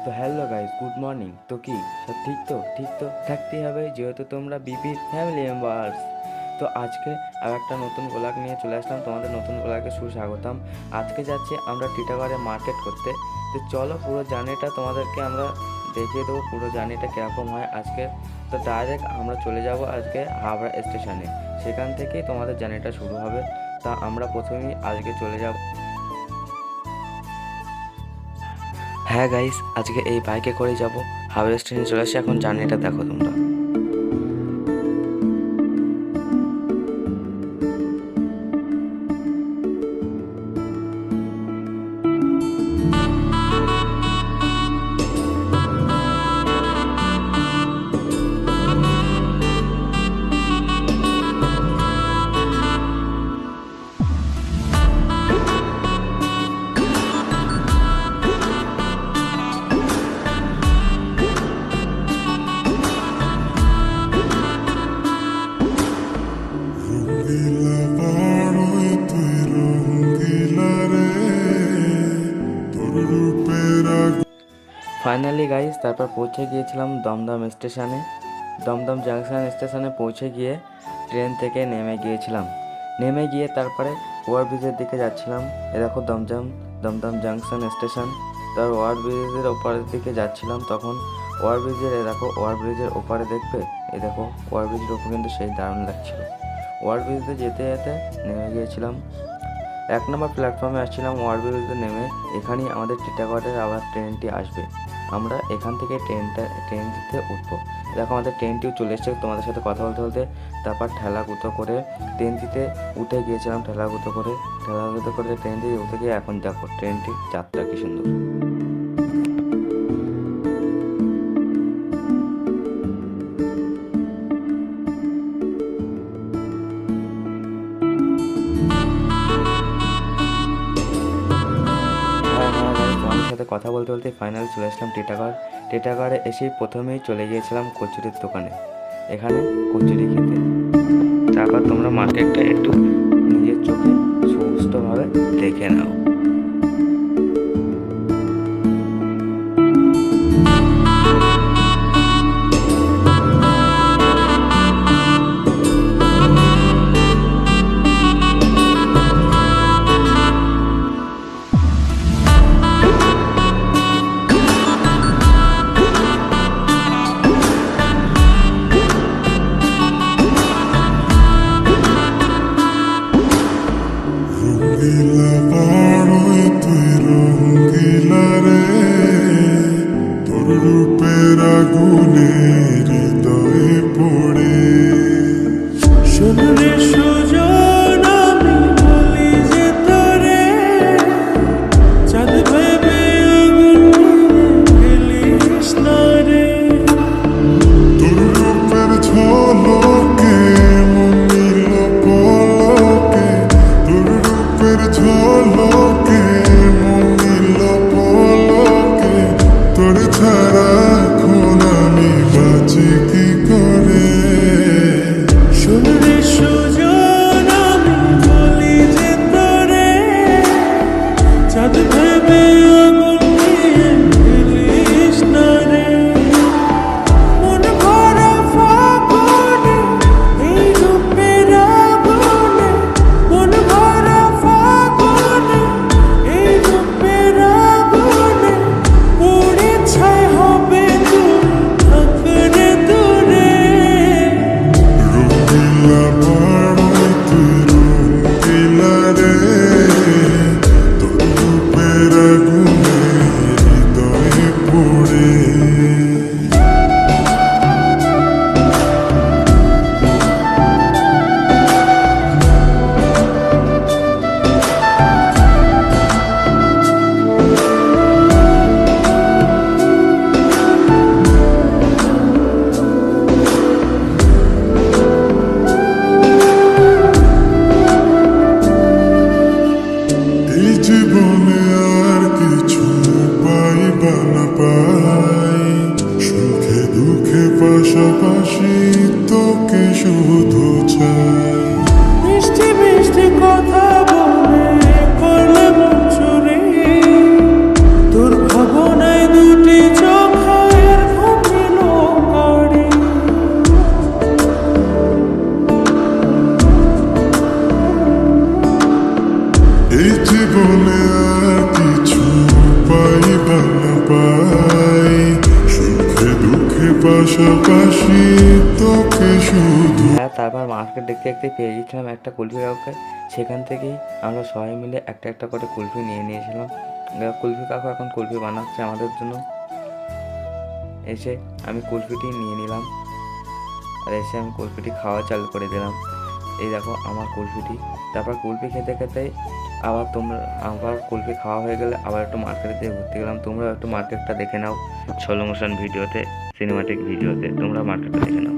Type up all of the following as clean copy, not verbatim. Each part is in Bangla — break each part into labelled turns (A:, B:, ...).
A: তো হ্যালো গাইস, গুড মর্নিং। তো কি সব ঠিক তো থাকতেই হবে, যেহেতু তোমরা বিপি ফ্যামিলি মেম্বার্স। তো আজকে আর একটা নতুন ব্লগ নিয়ে চলে আসলাম, তোমাদের নতুন ব্লগে সুস্বাগতম। আজকে যাচ্ছি আমরা টিটাগড়ে মার্কেট করতে। তো চলো পুরো জার্নিটা তোমাদেরকে আমরা দেখিয়ে দেবো, পুরো জার্নিটা কীরকম হয় আজকে। তো ডাইরেক্ট আমরা চলে যাব আজকে হাওড়া স্টেশনে, সেখান থেকেই তোমাদের জার্নিটা শুরু হবে। তা আমরা প্রথমেই আজকে চলে যাব। হ্যাঁ গাইস, আজকে এই বাইকে করেই যাব হাওড়া স্টেশনে চলে আসি। এখন জার্নিটা দেখো তোমরা। ফাইনালি গাইস তারপর পৌঁছে গিয়েছিলাম দমদম স্টেশনে। দমদম জাংশন স্টেশনে পৌঁছে গিয়ে ট্রেন থেকে নেমে গিয়েছিলাম। নেমে গিয়ে তারপরে ওভারব্রিজের দিকে যাচ্ছিলাম। এ দেখো দমদম জাংশন স্টেশন। তার ওভারব্রিজের ওপারের দিকে যাচ্ছিলাম, তখন ওভারব্রিজের ওভারব্রিজের ওপারে দেখবে, এই দেখো ওভারব্রিজের ওপর কিন্তু সেই দারুণ লাগছিল। ওভারব্রিজে যেতে যেতে নেমে গিয়েছিলাম, 1 নম্বর প্ল্যাটফর্মে আসছিলাম। ওভারব্রিজে নেমে এখানেই আমাদের টিটাগড়ের আবার ট্রেনটি আসবে। আমরা এখান থেকে ট্রেনটিতে উঠবো। দেখো আমাদের ট্রেনটিও চলে এসছে। তোমাদের সাথে কথা বলতে বলতে তারপর ঠেলাগুতো করে ট্রেনটিতে উঠে গিয়েছিলাম। ঠেলাগুতো করে ট্রেনটি উঠে গিয়ে এখন দেখো ট্রেনটির যাত্রা কি সুন্দর। সাথে কথা বলতে বলতে ফাইনাল চলে আসলাম টিটাগড়ে এসেই প্রথমেই চলে গিয়েছিলাম কচুরির দোকানে, এখানে কচুরি খেতে। তারপর তোমরা মার্কেটটা একটু নিজের চোখে সুস্থভাবে দেখে নাও।
B: পাশাপাশি তোকে শুধু চাই। মিষ্টি মিষ্টি কথা বলে করলে মন চুরি, তোর ভাবনায় দুটি পাই, সুখে দুঃখে পাশাপাশি তোকে শুধু।
A: হ্যাঁ, তারপর মার্কেট দেখতে দেখতে পেয়ে গেছিলাম একটা কুলফি কাকুকে। সেখান থেকেই আমরা সবাই মিলে একটা একটা করে কুলফি নিয়ে নিয়েছিলাম। কুলফি কাকু এখন কুলফি বানাচ্ছে আমাদের জন্য। এসে আমি কুলফিটি নিয়ে নিলাম, আর এসে আমি কুলফিটি খাওয়া চালু করে দিলাম। এই দেখো আমার কুলফিটি। তারপর কুলফি খেতে খেতে আবার কুলফি খাওয়া হয়ে গেলে আবার একটু মার্কেটে দিয়ে ঘুরতে গেলাম। তোমরাও একটু মার্কেটটা দেখে নাও, স্লো মোশন ভিডিওতে, সিনেমাটিক ভিডিওতে তোমরা মার্কেটটা দেখে নাও।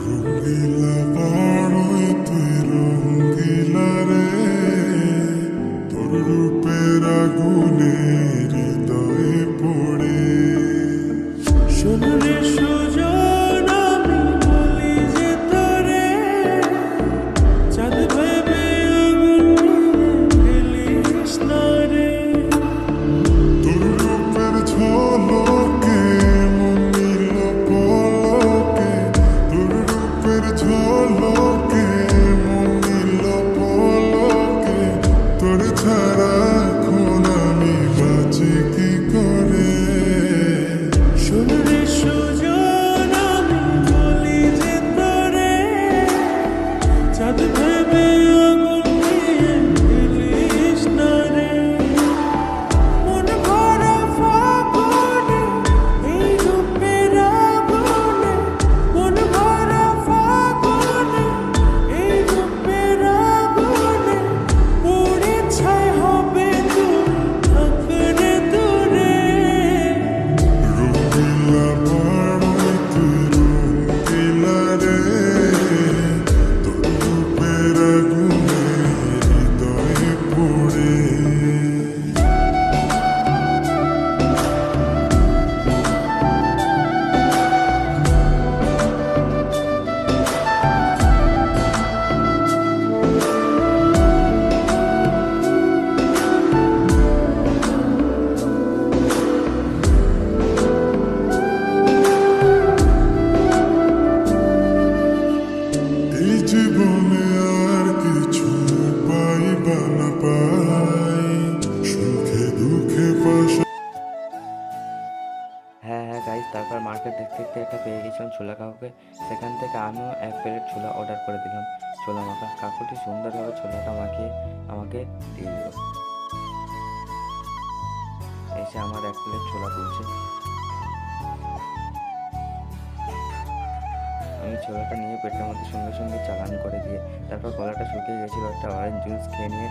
B: রঙ্গিলা বড়ই তুই রঙ্গিলা রে, তোর রূপের আগুনে হৃদয়ে পড়ে।
C: শুনলে সুজন আমি বলি যে তোরে, চাঁদ ভেবে আগুন নিয়ে ফেলিস না রে।
B: তোর রূপের ঝলকে মন নিল পলকে, তোর রূপের ঝলকে মন নিল পলকে, তোর ছাড়া এখন আমি বাঁচি কি করে।
C: শুনলে সুজন আমি বলি যে তোরে, চাঁদ ভেবে আগুন নিয়ে ফেলিস না রে। মন ভরা ফাগুনে এই রূপের আগুনে, মন ভরা ফাগুনে এই রূপের আগুনে, পুড়ে ছাই হবে তুমি থাকরে দূরে।
B: রঙ্গিলা বড়ই তুই রঙ্গিলা রে, তোর রূপের আগুনে হৃদয়ে পড়ে। এই জীবনে আর কিছু পাইবা না পাই, সুখে দুঃখে পাশা।
A: হ্যাঁ হ্যাঁ গাইস, তারপর মার্কেট দেখতে দেখতে একটা পেয়ে গেছিলাম ছোলা কাকুকে। সেখান থেকে আমিও এক প্লেট ছোলা অর্ডার করে দিলাম, ছোলা মাখা। কাকুটি সুন্দরভাবে ছোলাটা মাখিয়ে আমাকে দিয়ে দিল। এসে আমার এক প্লেট ছোলা তুলছে। আমি ছোলাটা নিয়ে পেটের মধ্যে সঙ্গে সঙ্গে চালান করে দিয়ে তারপর গলাটা শুকিয়ে গেছিলো, একটা অরেঞ্জ জুস খেয়ে নিয়ে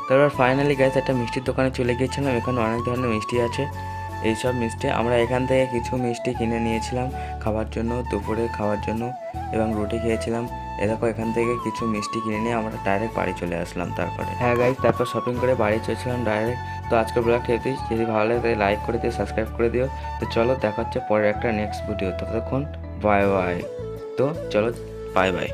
A: তারপর ফাইনালি গাইস একটা মিষ্টির দোকানে চলে গিয়েছিলাম। এখানে অনেক ধরনের মিষ্টি আছে। এইসব মিষ্টি আমরা এখান থেকে কিছু মিষ্টি কিনে নিয়েছিলাম খাবার জন্য, দুপুরে খাওয়ার জন্য, এবং রুটি খেয়েছিলাম। এরকম এখান থেকে কিছু মিষ্টি কিনে নিয়ে আমরা ডাইরেক্ট বাড়ি চলে আসলাম। তারপরে হ্যাঁ গাইস, তারপর শপিং করে বাড়ি চলেছিলাম ডাইরেক্ট। তো আজকের ব্লগটা এতেই। যদি ভালো লাগে তাহলে লাইক করে দিও, সাবস্ক্রাইব করে দিও। তো চলো দেখা হচ্ছে পরের একটা নেক্সট ভিডিও। ততক্ষণ বাই বাই। তো চলো বাই বাই।